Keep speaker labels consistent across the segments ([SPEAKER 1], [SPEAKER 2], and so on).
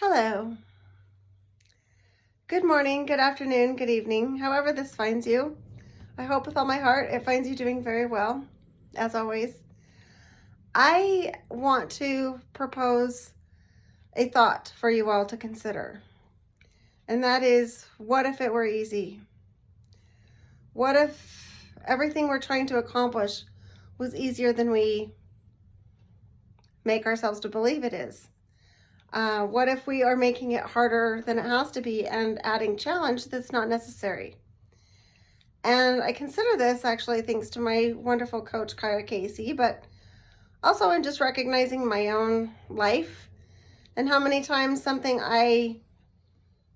[SPEAKER 1] Hello. Good morning, good afternoon, good evening, however this finds you. I hope with all my heart it finds you doing very well, as always. I want to propose a thought for you all to consider. And that is, what if it were easy? What if everything we're trying to accomplish was easier than we make ourselves to believe it is? What if we are making it harder than it has to be and adding challenge that's not necessary? And I consider this actually thanks to my wonderful coach, Kyra Casey, but also in just recognizing my own life and how many times something I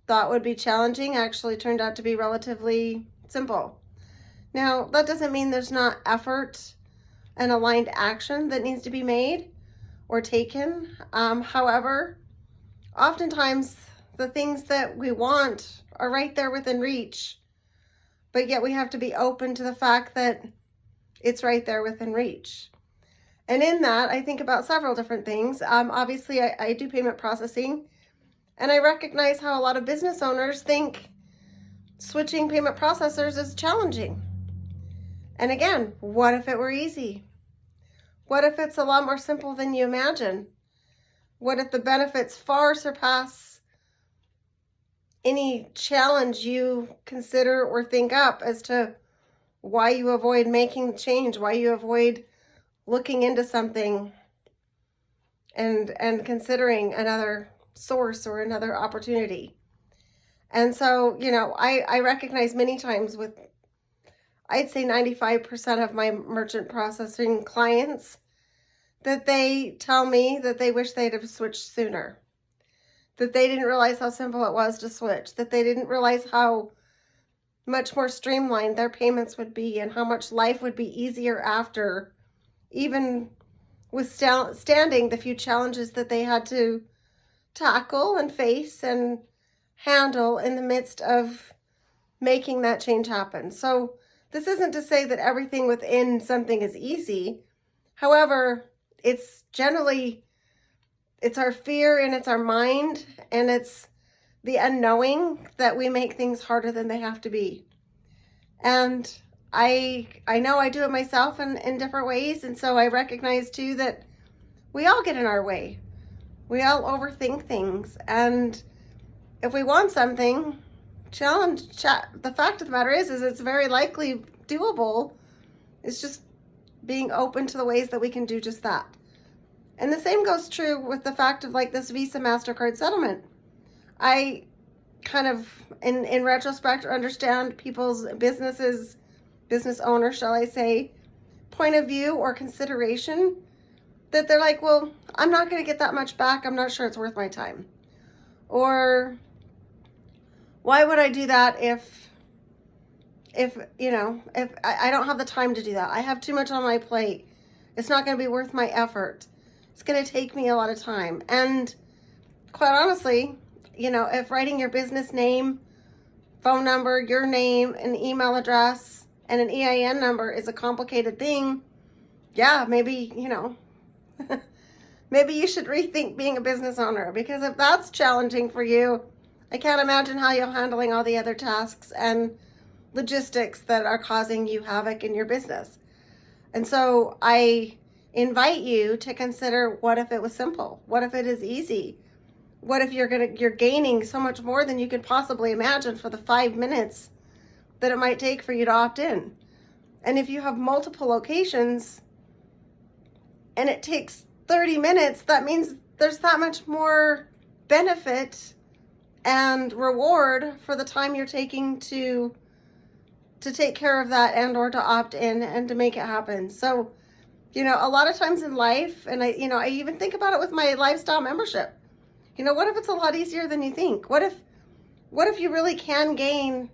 [SPEAKER 1] thought would be challenging actually turned out to be relatively simple. Now, that doesn't mean there's not effort and aligned action that needs to be made or taken. However, oftentimes the things that we want are right there within reach, but yet we have to be open to the fact that it's right there within reach. And in that, I think about several different things. Obviously, I do payment processing, and I recognize how a lot of business owners think switching payment processors is challenging. And again, what if it were easy? What if it's a lot more simple than you imagine? What if the benefits far surpass any challenge you consider or think up as to why you avoid making the change, why you avoid looking into something and considering another source or another opportunity? And so, I recognize many times with, I'd say 95% of my merchant processing clients, that they tell me that they wish they'd have switched sooner, that they didn't realize how simple it was to switch, that they didn't realize how much more streamlined their payments would be and how much life would be easier after, even withstanding the few challenges that they had to tackle and face and handle in the midst of making that change happen. So this isn't to say that everything within something is easy. However, it's our fear and it's our mind and it's the unknowing that we make things harder than they have to be. And I know I do it myself in different ways. And so I recognize too that we all get in our way. We all overthink things. And if we want something, the fact of the matter is it's very likely doable. It's just being open to the ways that we can do just that. And the same goes true with the fact of like this Visa MasterCard settlement. I kind of, in retrospect, understand people's business owner, shall I say, point of view or consideration that they're like, well, I'm not going to get that much back. I'm not sure it's worth my time. Or why would I do that if I don't have the time to do that? I have too much on my plate. It's not going to be worth my effort. It's going to take me a lot of time. And quite honestly, if writing your business name, phone number, your name, an email address, and an EIN number is a complicated thing, yeah, maybe, maybe you should rethink being a business owner, because if that's challenging for you, I can't imagine how you're handling all the other tasks and logistics that are causing you havoc in your business. And so I invite you to consider, what if it was simple? What if it is easy? What if you're gaining so much more than you could possibly imagine for the 5 minutes that it might take for you to opt in? And if you have multiple locations and it takes 30 minutes, that means there's that much more benefit and reward for the time you're taking to take care of that and or to opt in and to make it happen. So, a lot of times in life, and I even think about it with my lifestyle membership. What if it's a lot easier than you think? What if you really can gain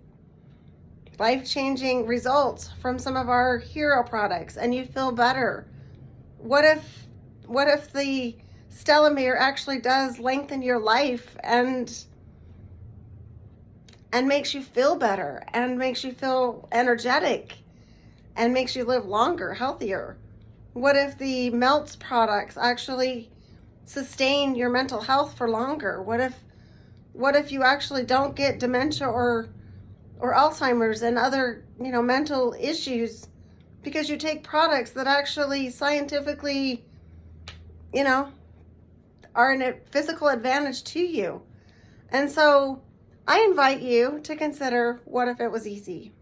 [SPEAKER 1] life-changing results from some of our hero products and you feel better? What if the Stellamere actually does lengthen your life and makes you feel better and makes you feel energetic and makes you live longer, healthier? What if the Melts products actually sustain your mental health for longer? What if you actually don't get dementia or Alzheimer's and other, mental issues because you take products that actually scientifically, are a physical advantage to you? And so I invite you to consider, what if it was easy?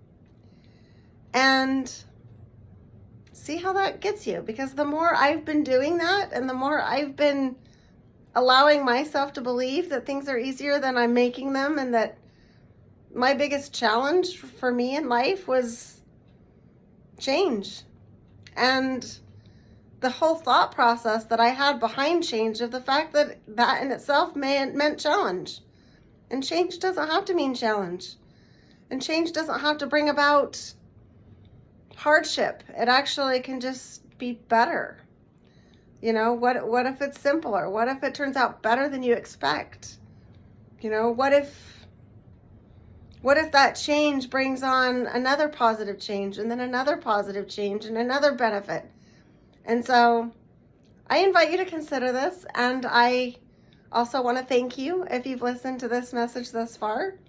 [SPEAKER 1] And see how that gets you. Because the more I've been doing that, and the more I've been allowing myself to believe that things are easier than I'm making them, and that my biggest challenge for me in life was change. And the whole thought process that I had behind change, of the fact that that in itself meant challenge. And change doesn't have to mean challenge. And change doesn't have to bring about hardship. It actually can just be better. What if it's simpler? What if it turns out better than you expect? What if that change brings on another positive change, and then another positive change, and another benefit? And so I invite you to consider this, and I also want to thank you if you've listened to this message thus far.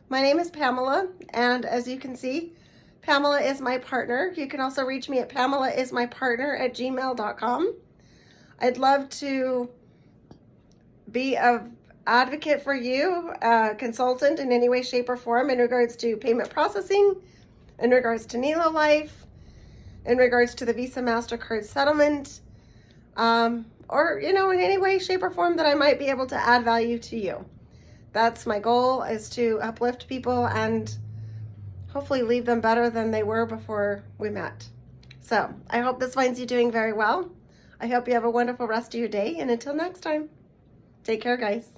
[SPEAKER 1] My name is Pamela, and as you can see, Pamela is my partner. You can also reach me at pamelaismypartner@gmail.com. I'd love to be an advocate for you, a consultant in any way, shape, or form in regards to payment processing, in regards to Nilo Life, in regards to the Visa MasterCard settlement, or, in any way, shape, or form that I might be able to add value to you. That's my goal, is to uplift people and hopefully leave them better than they were before we met. So I hope this finds you doing very well. I hope you have a wonderful rest of your day, and until next time, take care, guys.